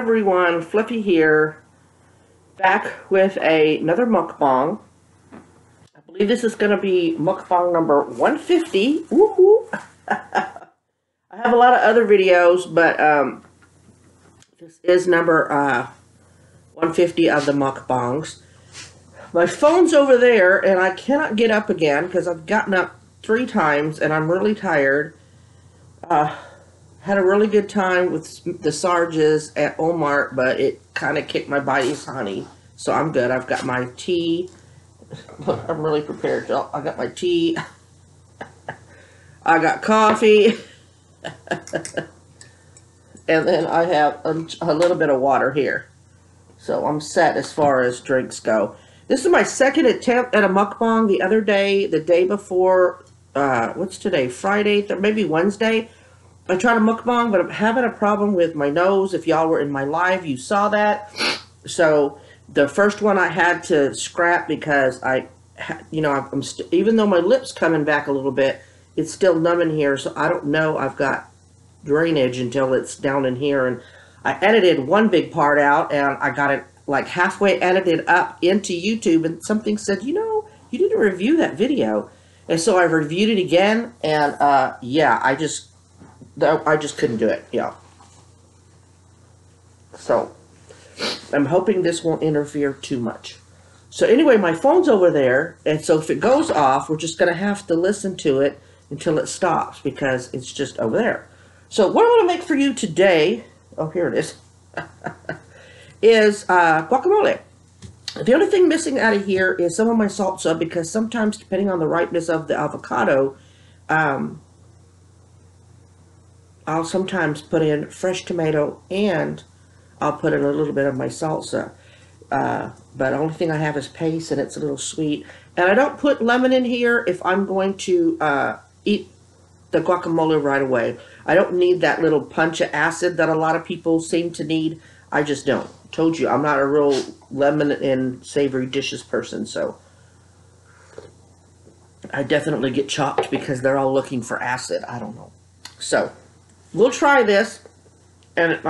everyone, Flippy here, back with another mukbang. I believe this is going to be mukbang number 150. Woohoo! I have a lot of other videos, but this is number 150 of the mukbangs. My phone's over there, and I cannot get up again because I've gotten up 3 times, and I'm really tired. Had a really good time with the Sarges at Walmart, but it kind of kicked my body's honey, so I'm good. I've got my tea. Look, I'm really prepared, y'all. I got my tea. I got coffee. And then I have a little bit of water here. So I'm set as far as drinks go. This is my second attempt at a mukbang. The other day, the day before, what's today? Friday, maybe Wednesday. I tried a mukbang, but I'm having a problem with my nose. If y'all were in my live, you saw that. So the first one I had to scrap because even though my lip's coming back a little bit, it's still numb in here. So I don't know I've got drainage until it's down in here. And I edited one big part out, and I got it like halfway edited up into YouTube, and something said, you know, you didn't review that video. And so I reviewed it again, and yeah, I just couldn't do it, yeah. So, I'm hoping this won't interfere too much. So anyway, my phone's over there, and so if it goes off, we're just going to have to listen to it until it stops, because it's just over there. So what I want to make for you today, oh, here it is, is guacamole. The only thing missing out of here is some of my salsa, because sometimes, depending on the ripeness of the avocado, I'll sometimes put in fresh tomato, and I'll put in a little bit of my salsa. But the only thing I have is paste, and it's a little sweet. And I don't put lemon in here if I'm going to eat the guacamole right away. I don't need that little punch of acid that a lot of people seem to need. I just don't. Told you, I'm not a real lemon and savory dishes person, so I definitely get chopped because they're all looking for acid. I don't know. So we'll try this and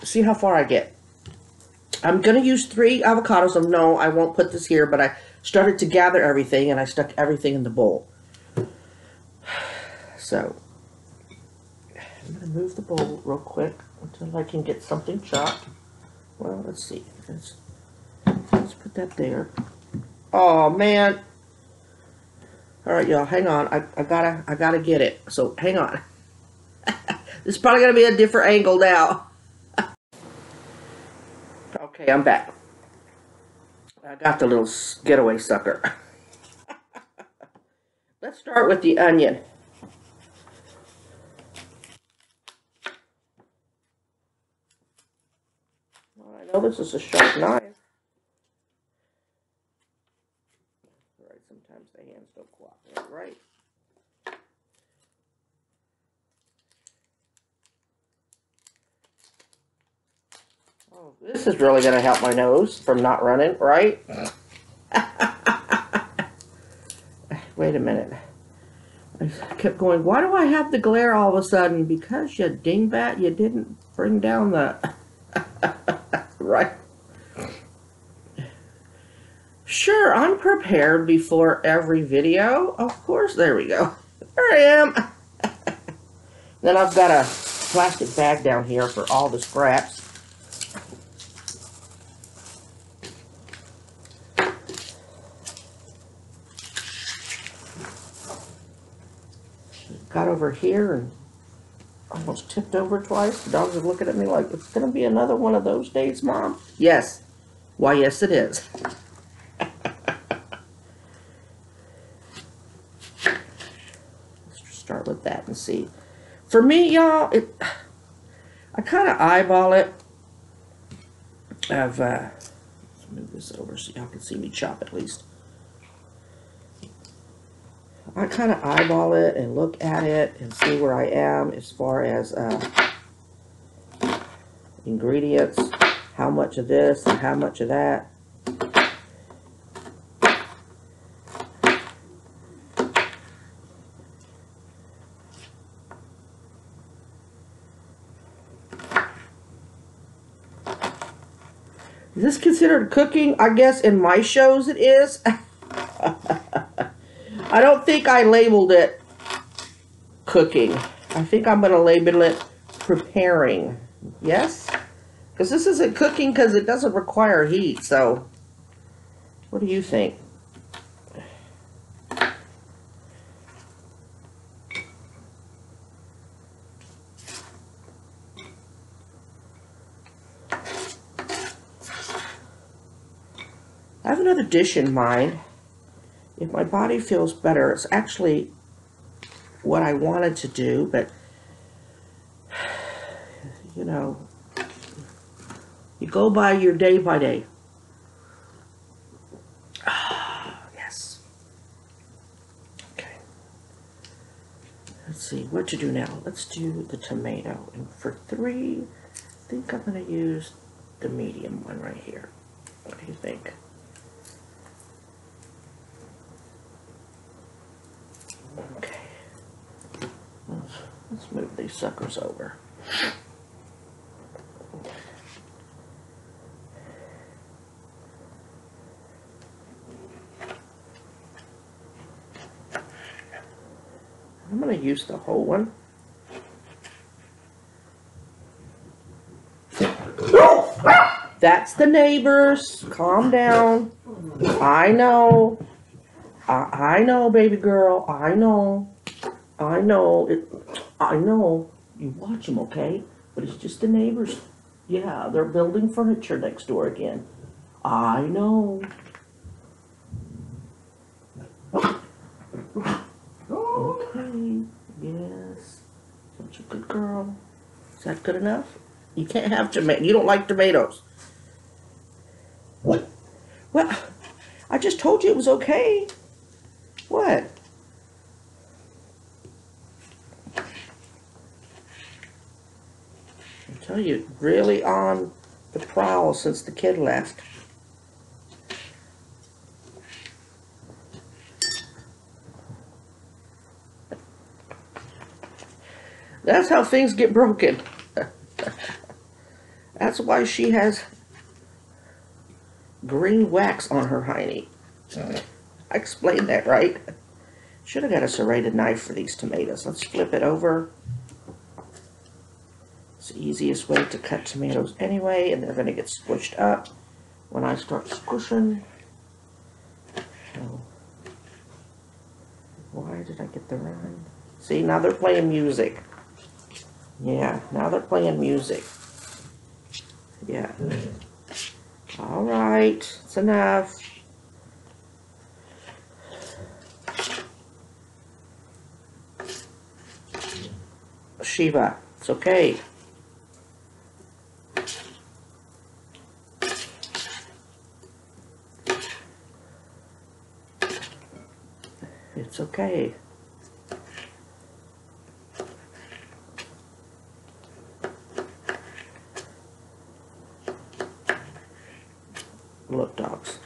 see how far I get. I'm going to use 3 avocados. No, I won't put this here, but I started to gather everything, and I stuck everything in the bowl. So I'm going to move the bowl real quick until I can get something chopped. Well, let's see. Let's put that there. Oh, man. All right, y'all, hang on. I gotta get it. So hang on. This is probably going to be a different angle now. Okay, I'm back. I got the little getaway sucker. Let's start with the onion. Well, I know this is a sharp knife. All right, sometimes the hands don't cooperate, right? Oh, this is really going to help my nose from not running, right? Wait a minute. I kept going, why do I have the glare all of a sudden? Because you dingbat, you didn't bring down the... right. Sure, I'm prepared before every video. Of course, there we go. There I am. Then I've got a plastic bag down here for all the scraps. Got over here and almost tipped over twice. The dogs are looking at me like, it's going to be another one of those days, Mom. Yes. Why, yes, it is. Let's just start with that and see. For me, y'all, I kind of eyeball it. Let's move this over so y'all can see me chop at least. I kind of eyeball it and look at it and see where I am as far as ingredients, how much of this and how much of that. Is this considered cooking? I guess in my shows it is. I don't think I labeled it cooking. I think I'm going to label it preparing. Yes? Because this isn't cooking because it doesn't require heat. So, what do you think? I have another dish in mind. If my body feels better, it's actually what I wanted to do, but you know, you go by your day by day. Yes. Okay. Let's see what to do now. Let's do the tomato. And for 3, I think I'm going to use the medium one right here. What do you think? Okay. Let's move these suckers over. I'm going to use the whole one. That's the neighbors. Calm down. I know. I know, baby girl. I know. I know. I know. You watch them, okay? But it's just the neighbors. Yeah, they're building furniture next door again. I know. Okay. Yes. Such a good girl. Is that good enough? You can't have tomato. You don't like tomatoes. What? Well, I just told you it was okay. What? I tell you, really on the prowl since the kid left. That's how things get broken. That's why she has green wax on her hiney. I explained that, right? Should have got a serrated knife for these tomatoes. Let's flip it over. It's the easiest way to cut tomatoes anyway, and they're going to get squished up when I start squishing. So, why did I get the wrong? See, now they're playing music. Yeah, now they're playing music. Yeah. All right, it's enough. Shiva, it's okay. It's okay. Look, dogs,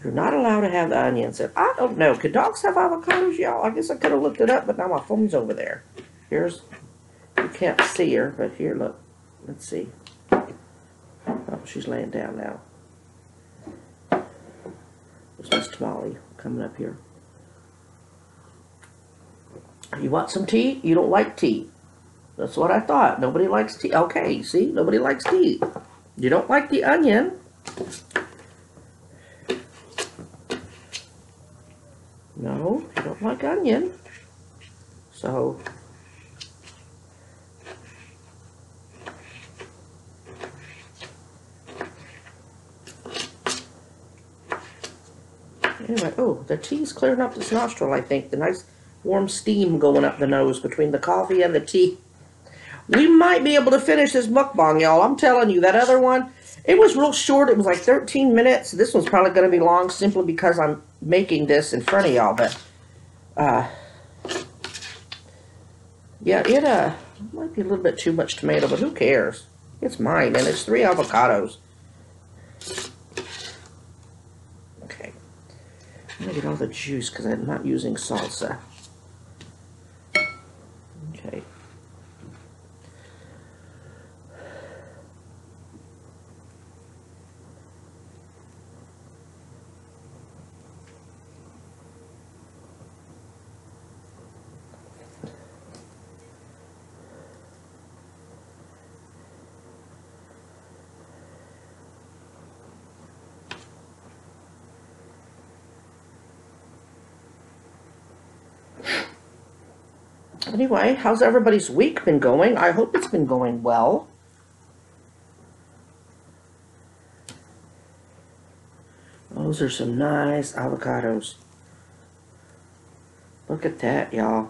you're not allowed to have the onions. And I don't know. Could dogs have avocados, y'all? I guess I could have looked it up, but now my phone's over there. Here's, you can't see her, but here, look. Let's see. Oh, she's laying down now. There's Miss Tamale coming up here. You want some tea? You don't like tea. That's what I thought. Nobody likes tea. Okay, see? Nobody likes tea. You don't like the onion. No, you don't like onion. So, anyway, oh, the tea's clearing up this nostril, I think. The nice warm steam going up the nose between the coffee and the tea. We might be able to finish this mukbang, y'all. I'm telling you, that other one, it was real short. It was like 13 minutes. This one's probably going to be long simply because I'm making this in front of y'all. But, yeah, it might be a little bit too much tomato, but who cares? It's mine, and it's 3 avocados. Okay. I'm going to get all the juice because I'm not using salsa. Okay. Anyway, how's everybody's week been going? I hope it's been going well. Those are some nice avocados. Look at that, y'all.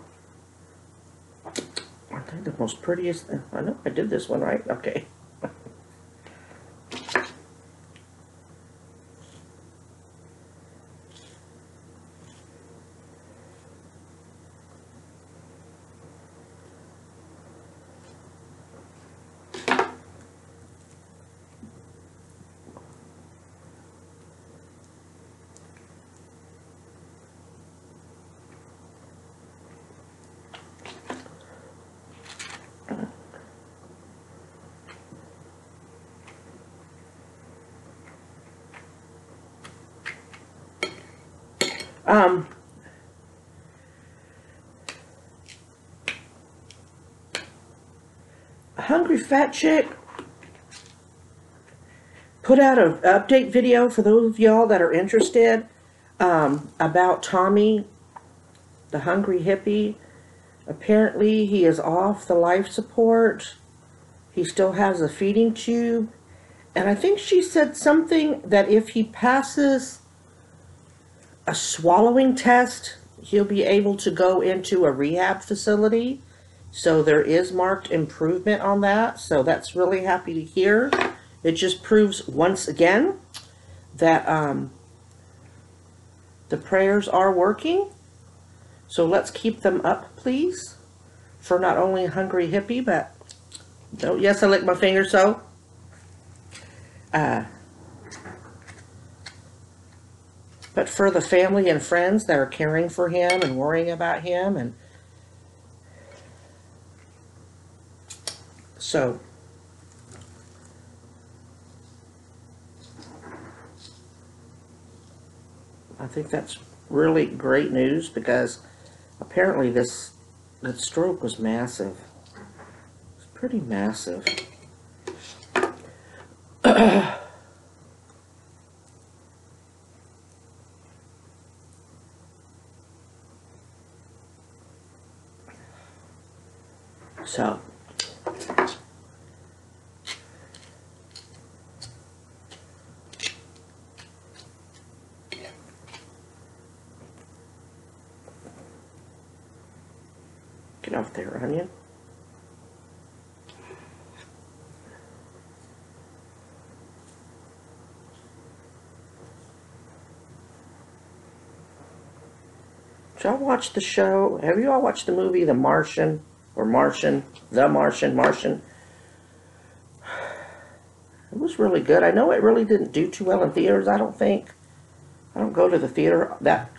Aren't they the most prettiest? I know I did this one right. Okay. Hungry Fat Chick put out an update video for those of y'all that are interested about Tommy, the hungry hippie. Apparently he is off the life support. He still has a feeding tube. And I think she said something that if he passes a swallowing test, he'll be able to go into a rehab facility. So there is marked improvement on that. So that's really happy to hear. It just proves once again that the prayers are working. So let's keep them up, please, for not only Hungry Hippie, but, oh, yes, I licked my finger, so. But for the family and friends that are caring for him and worrying about him. And so, I think that's really great news, because apparently that stroke was massive. It's pretty massive. So, get off there, onion. Did y'all watch the show? Have you all watched the movie The Martian? Or Martian? The Martian? Martian? It was really good. I know it really didn't do too well in theaters, I don't think. I don't go to the theater that...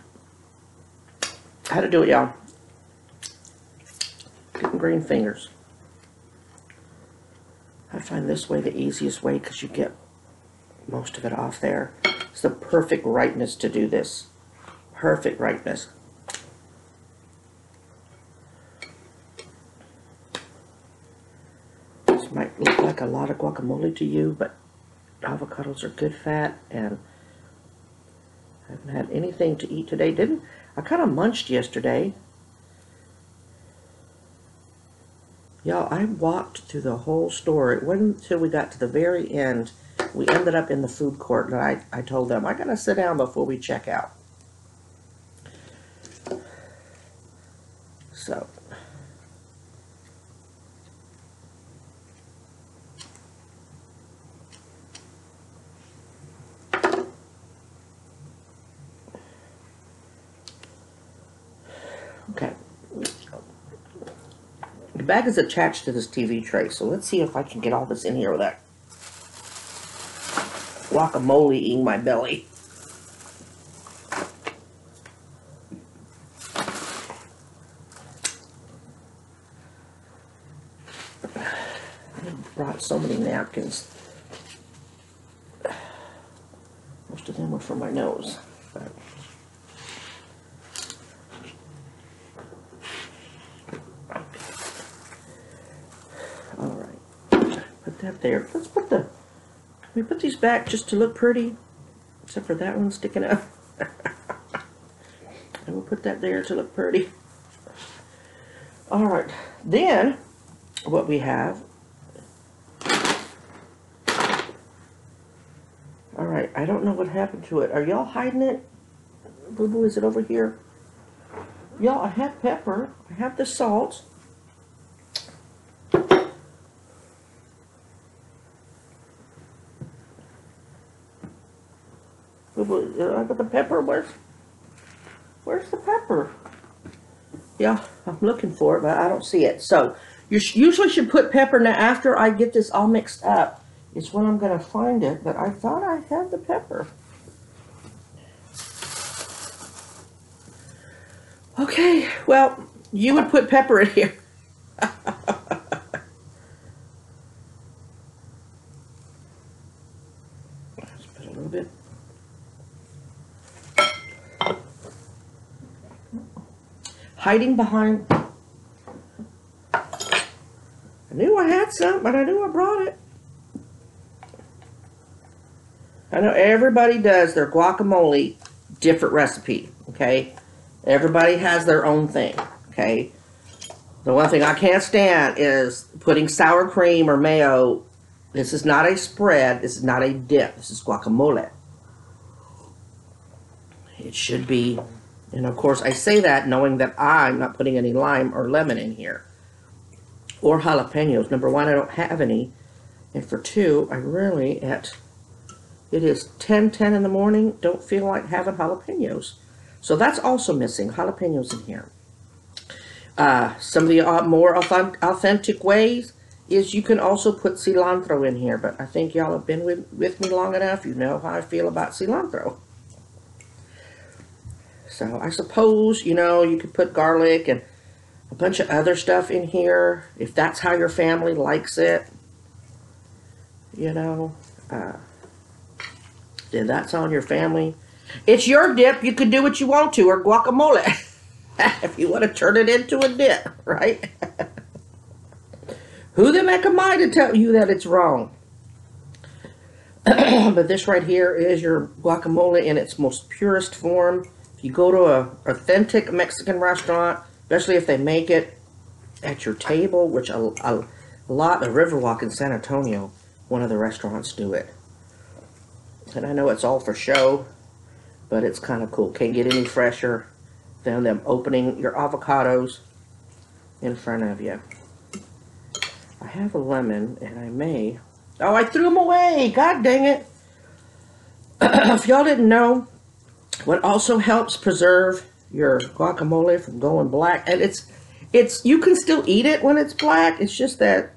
How to do it, y'all? Getting green fingers. I find this way the easiest way, because you get most of it off there. It's the perfect rightness to do this. Perfect rightness. This might look like a lot of guacamole to you, but avocados are good fat, and I haven't had anything to eat today. I kind of munched yesterday. Y'all, I walked through the whole store. It wasn't until we got to the very end, we ended up in the food court, and I told them, I gotta sit down before we check out. So, okay. The bag is attached to this TV tray, so let's see if I can get all this in here without guacamole-ing my belly. I brought so many napkins. Most of them were for my nose. But that there. Let's put can we put these back just to look pretty? Except for that one sticking out. And we'll put that there to look pretty. All right, then what we have. All right, I don't know what happened to it. Are y'all hiding it? Boo Boo, is it over here? Y'all, I have pepper. I have the salt. Boo Boo, I got the pepper. Where's the pepper? Yeah, I'm looking for it, but I don't see it. So you usually should put pepper. Now, after I get this all mixed up, is when I'm going to find it. But I thought I had the pepper. Okay, well, you would put pepper in here. Let's put a little bit. Hiding behind. I knew I had some, but I knew I brought it. I know everybody does their guacamole different recipe, okay? Everybody has their own thing, okay? The one thing I can't stand is putting sour cream or mayo. This is not a spread. This is not a dip. This is guacamole. It should be, and of course I say that knowing that I'm not putting any lime or lemon in here. Or jalapenos. Number one, I don't have any. And for two, I really, it is 10:10 in the morning, don't feel like having jalapenos. So that's also missing, jalapenos in here. Some of the more authentic ways is you can also put cilantro in here, but I think y'all have been with me long enough. You know how I feel about cilantro. So I suppose, you know, you could put garlic and a bunch of other stuff in here, if that's how your family likes it. You know, then that's on your family. It's your dip. You can do what you want to, or guacamole. If you want to turn it into a dip, right? Who the heck am I to tell you that it's wrong? But this right here is your guacamole in its most purest form. If you go to an authentic Mexican restaurant, especially if they make it at your table, which a lot of Riverwalk in San Antonio, one of the restaurants do it. And I know it's all for show, but it's kind of cool. Can't get any fresher than them opening your avocados in front of you. I have a lemon, and I may... Oh, I threw them away! God dang it! If y'all didn't know, what also helps preserve your guacamole from going black, and it's you can still eat it when it's black. It's just that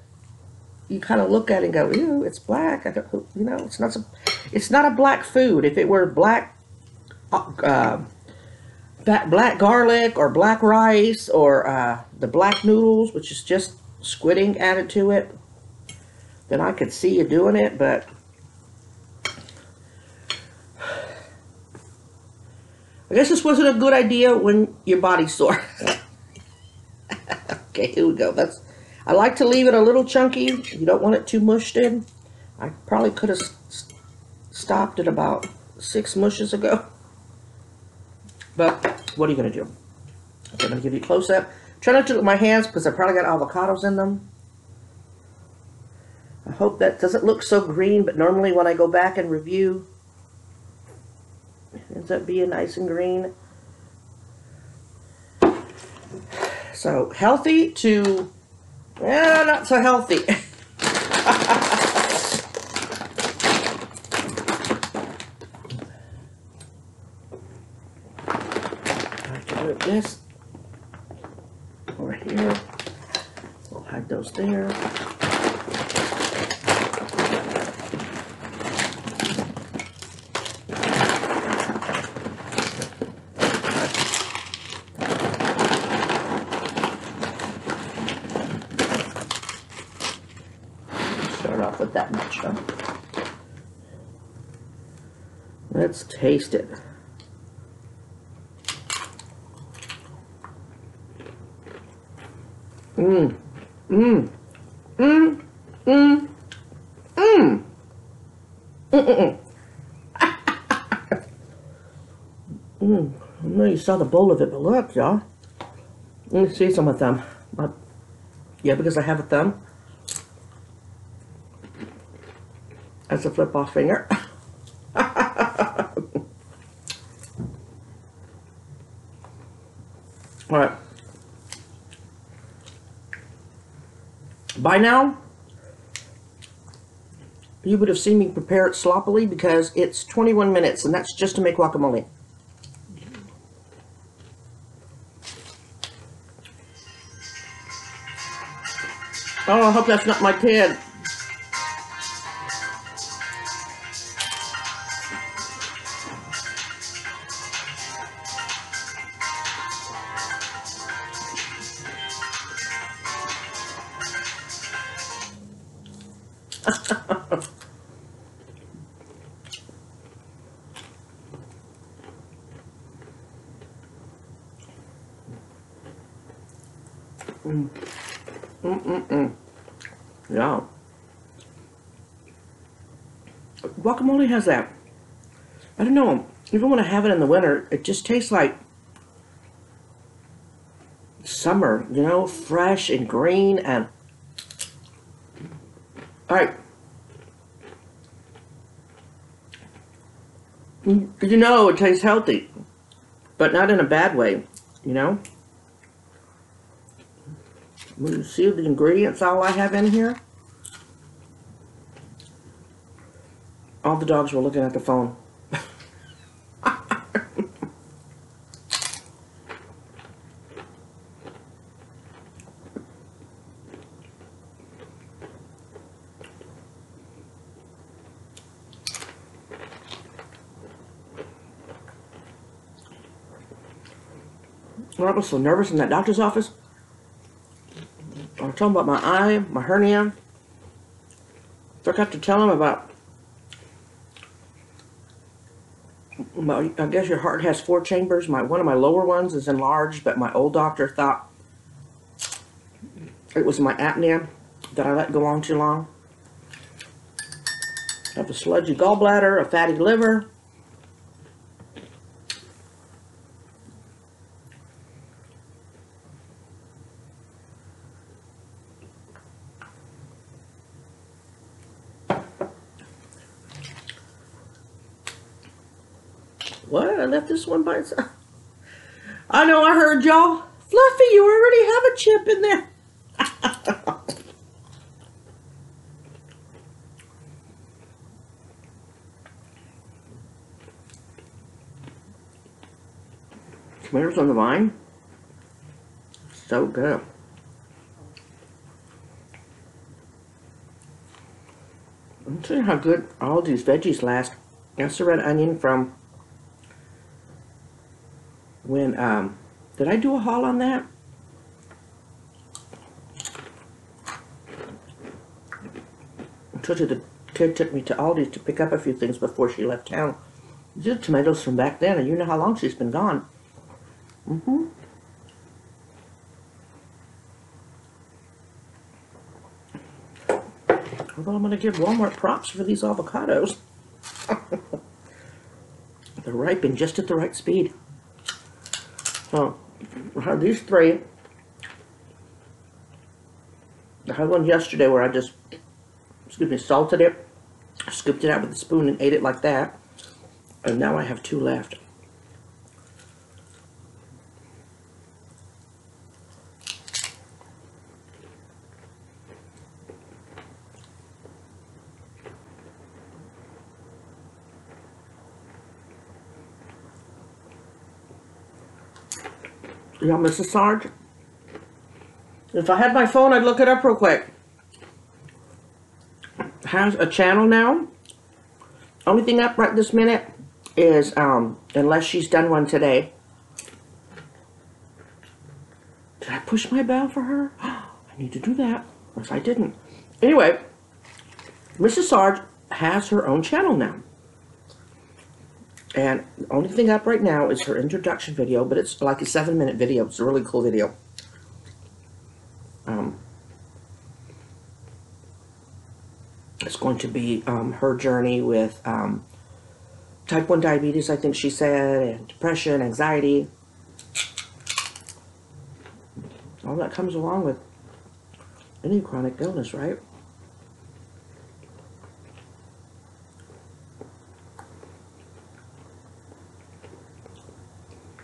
you kind of look at it and go, ew, it's black. I don't, you know, it's not a black food. If it were black, black garlic or black rice or the black noodles, which is just squid ink added to it, then I could see you doing it. But I guess this wasn't a good idea when your body's sore. Okay, here we go. I like to leave it a little chunky. You don't want it too mushed in. I probably could have stopped it about 6 mushes ago. But what are you going to do? I'm going to give you a close-up. Try not to look at my hands because I probably got avocados in them. I hope that doesn't look so green, but normally when I go back and review, it ends up being nice and green. So healthy to, not so healthy. I can move this over here. We'll hide those there. Start off with that much, huh? Let's taste it. Mmm. Mmm. Mmm. Mmm. Mmm. Mmm. Mmm. I know you saw the bowl of it, but look, y'all. Let me see some of them. Yeah, because I have a thumb as a flip-off finger. All right. By now, you would have seen me prepare it sloppily because it's 21 minutes, and that's just to make guacamole. Oh, I hope that's not my kid. Yeah. Guacamole has that. I don't know. Even when I have it in the winter, it just tastes like summer, you know, fresh and green and... Alright. You know it tastes healthy, but not in a bad way, you know? When you see the ingredients all I have in here, all the dogs were looking at the phone. I was so nervous in that doctor's office. I was talking about my eye, my hernia. Forgot to tell him about, I guess your heart has 4 chambers. One of my lower ones is enlarged, but my old doctor thought it was my apnea that I let go on too long. I have a sludgy gallbladder, a fatty liver. What? I left this one by itself. I know, I heard y'all. Fluffy, you already have a chip in there. Tomatoes on the vine. So good. I'm telling you how good all these veggies last. That's the red onion from when, did I do a haul on that? I told you the kid took me to Aldi's to pick up a few things before she left town. These are tomatoes from back then, and you know how long she's been gone. Although I'm going to give Walmart props for these avocados. They're ripened just at the right speed. So, I had these 3. I had one yesterday where I just, salted it, scooped it out with a spoon and ate it like that. And now I have 2 left. Y'all, Mrs. Sarge? If I had my phone, I'd look it up real quick. Has a channel now. Only thing up right this minute is, unless she's done one today. Did I push my bell for her? I need to do that. Yes, I didn't. Anyway, Mrs. Sarge has her own channel now. And the only thing up right now is her introduction video, but it's like a 7-minute video. It's a really cool video. It's going to be her journey with type 1 diabetes, I think she said, and depression, anxiety. All that comes along with any chronic illness, right?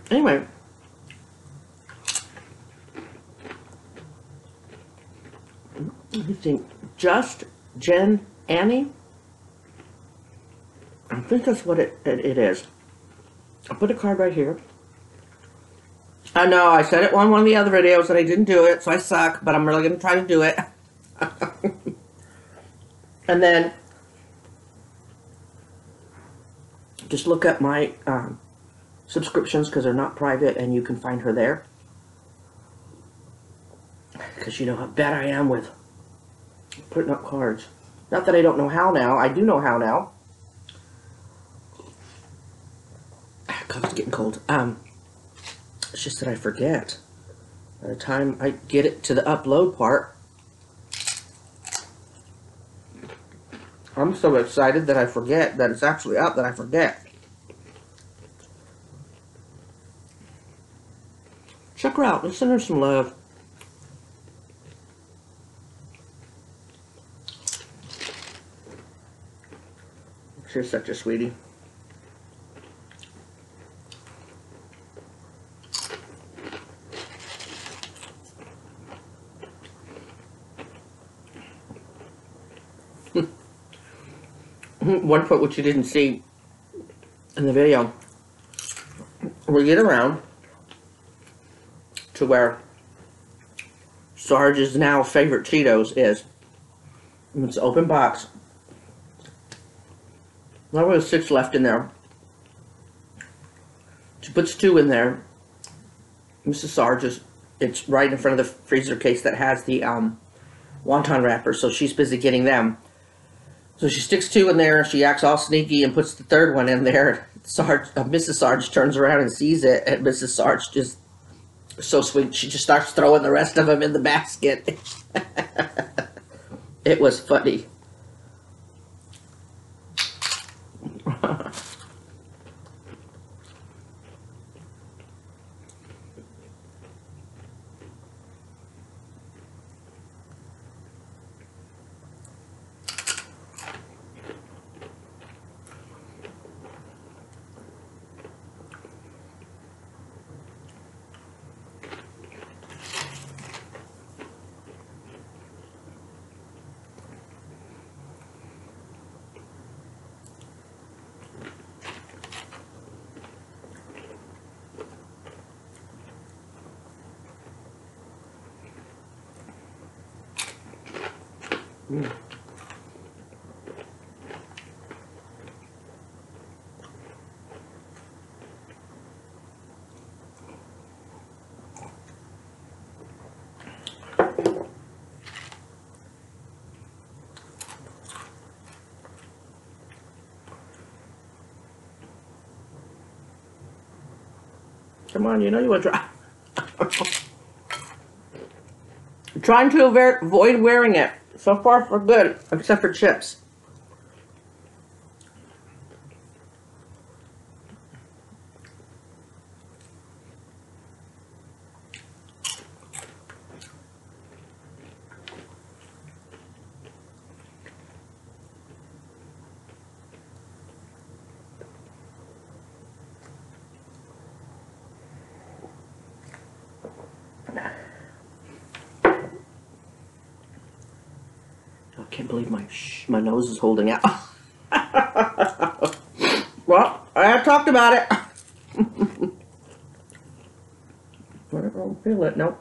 Anyway, let me think. Just Jen Annie? I think that's what it is. I'll put a card right here. I know, I said it on one of the other videos and I didn't do it, so I suck, but I'm really going to try to do it. And then, just look up my subscriptions because they're not private and you can find her there. Because you know how bad I am with putting up cards. Not that I don't know how now, I do know how now. God, it's getting cold. It's just that I forget. By the time I get it to the upload part, I'm so excited that I forget that it's actually up that I forget. Check her out. Let's send her some love. She's such a sweetie. One foot which you didn't see in the video. We get around to where Sarge's now favorite Cheetos is. It's an open box. There was 6 left in there. She puts 2 in there. Mrs. Sarge it's right in front of the freezer case that has the wonton wrapper, so she's busy getting them. So she sticks 2 in there, she acts all sneaky and puts the 3rd one in there. Mrs. Sarge turns around and sees it, and Mrs. Sarge just, so sweet, she just starts throwing the rest of them in the basket. It was funny. Come on, you know you want to try. I'm trying to avoid wearing it. So far, for good, except for chips. I can't believe my nose is holding out. Well, I talked about it. I don't feel it, nope.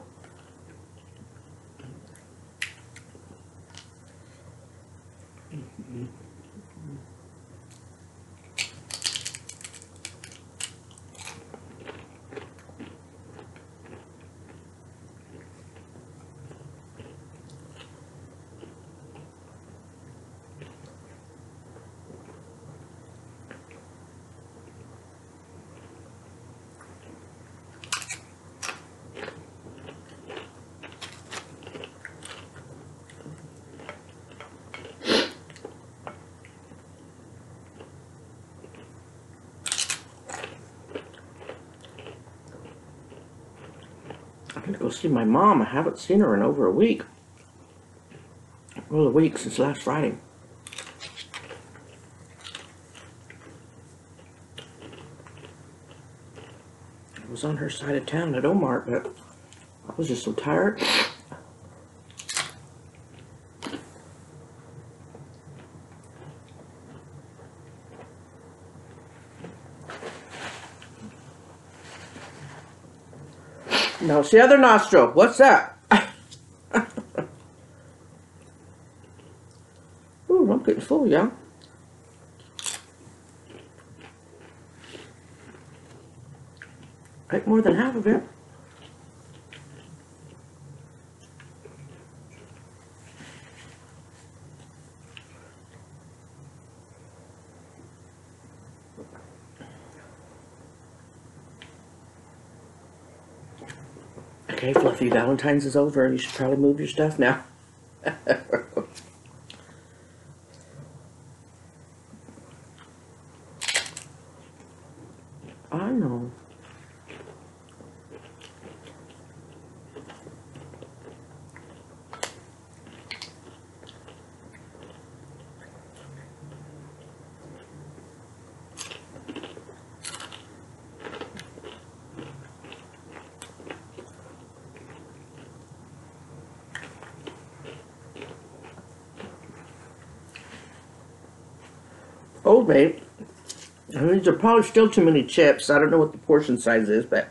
I'm gonna go see my mom. I haven't seen her in over a week. Well, a week since last Friday. I was on her side of town at Omar, but I was just so tired. Now it's the other nostril. What's that? Ooh, I'm getting full, yeah. Ate more than half of it. Okay, Fluffy, Valentine's is over. You should probably move your stuff now. I know. Old Mate. I mean, these are probably still too many chips. I don't know what the portion size is, but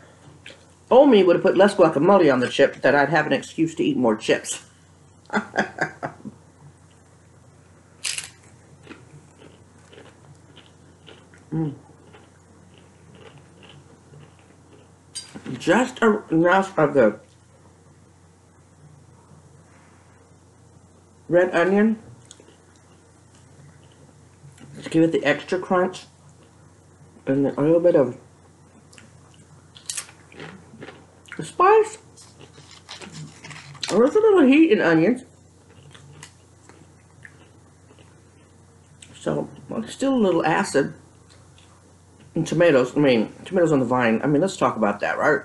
Old Me would have put less guacamole on the chip, that I'd have an excuse to eat more chips. Just enough of the red onion to give it the extra crunch, and a little bit of spice. There's a little heat in onions, so well, still a little acid. And tomatoes, tomatoes on the vine. I mean, let's talk about that, right?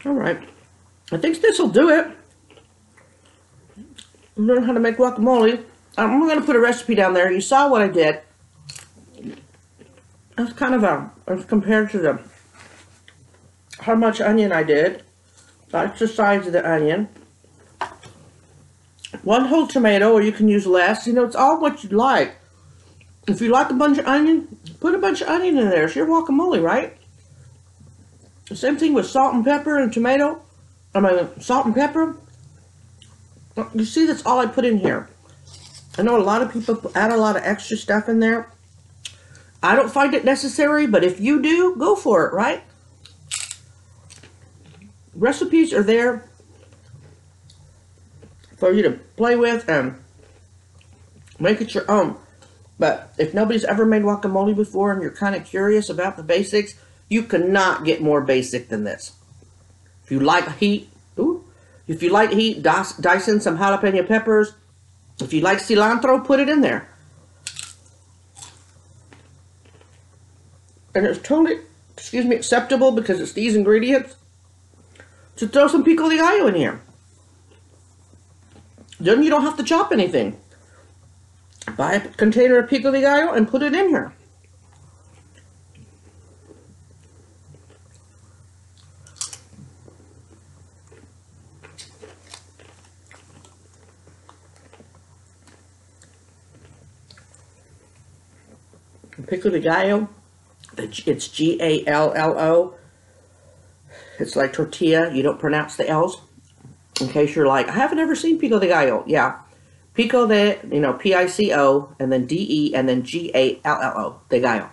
All right. I think this will do it. Learn how to make guacamole. I'm going to put a recipe down there. You saw what I did. That's kind of as compared to the how much onion I did. That's the size of the onion. 1 whole tomato, or you can use less. You know, it's all what you like. If you like a bunch of onion, put a bunch of onion in there. It's your guacamole, right? The same thing with salt and pepper and tomato. I mean, salt and pepper. You see, that's all I put in here. I know a lot of people add a lot of extra stuff in there. I don't find it necessary, but if you do, go for it, right? Recipes are there for you to play with and make it your own. But if nobody's ever made guacamole before and you're kind of curious about the basics, you cannot get more basic than this. If you like heat, dice in some jalapeno peppers. If you like cilantro, put it in there. And it's totally, acceptable because it's these ingredients to throw some pico de gallo in here. Then you don't have to chop anything. Buy a container of pico de gallo and put it in here. Pico de gallo, it's G-A-L-L-O. It's like tortilla. You don't pronounce the L's. In case you're like, I haven't ever seen pico de gallo. Yeah. Pico de, P-I-C-O, and then D-E, and then G-A-L-L-O, de gallo.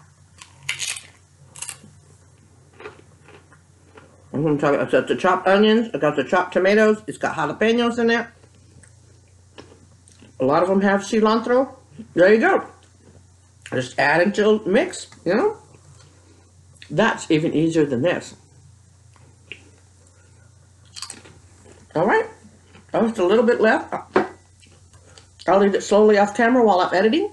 I'm going to talk about the chopped onions. I got the chopped tomatoes. It's got jalapenos in it. A lot of them have cilantro. There you go. Just add until mix, That's even easier than this. All right. Oh, just a little bit left. I'll eat it slowly off camera while I'm editing.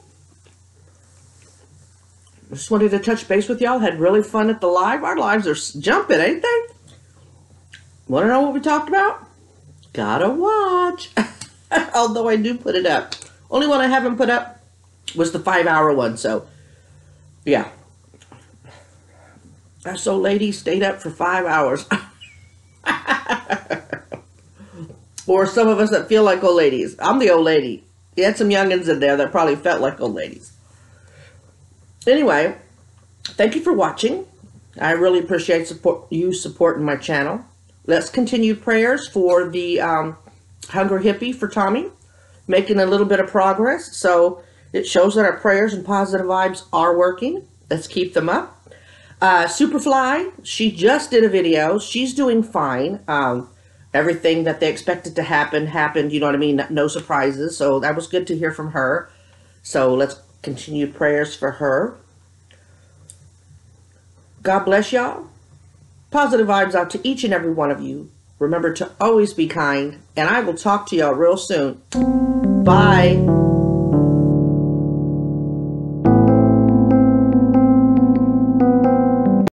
Just wanted to touch base with y'all. Had really fun at the live. Our lives are jumping, ain't they? Want to know what we talked about? Gotta watch. Although I do put it up. Only one I haven't put up was the 5-hour one. So, yeah. Us old ladies stayed up for 5 hours. Or some of us that feel like old ladies. I'm the old lady. You had some youngins in there that probably felt like old ladies. Anyway, thank you for watching. I really appreciate you supporting my channel. Let's continue prayers for the Hunger Hippie for Tommy. Making a little bit of progress. So it shows that our prayers and positive vibes are working. Let's keep them up. Superfly, she just did a video. She's doing fine. Everything that they expected to happen, happened. You know what I mean? No surprises. So that was good to hear from her. So let's continue prayers for her. God bless y'all. Positive vibes out to each and every one of you. Remember to always be kind. And I will talk to y'all real soon. Bye.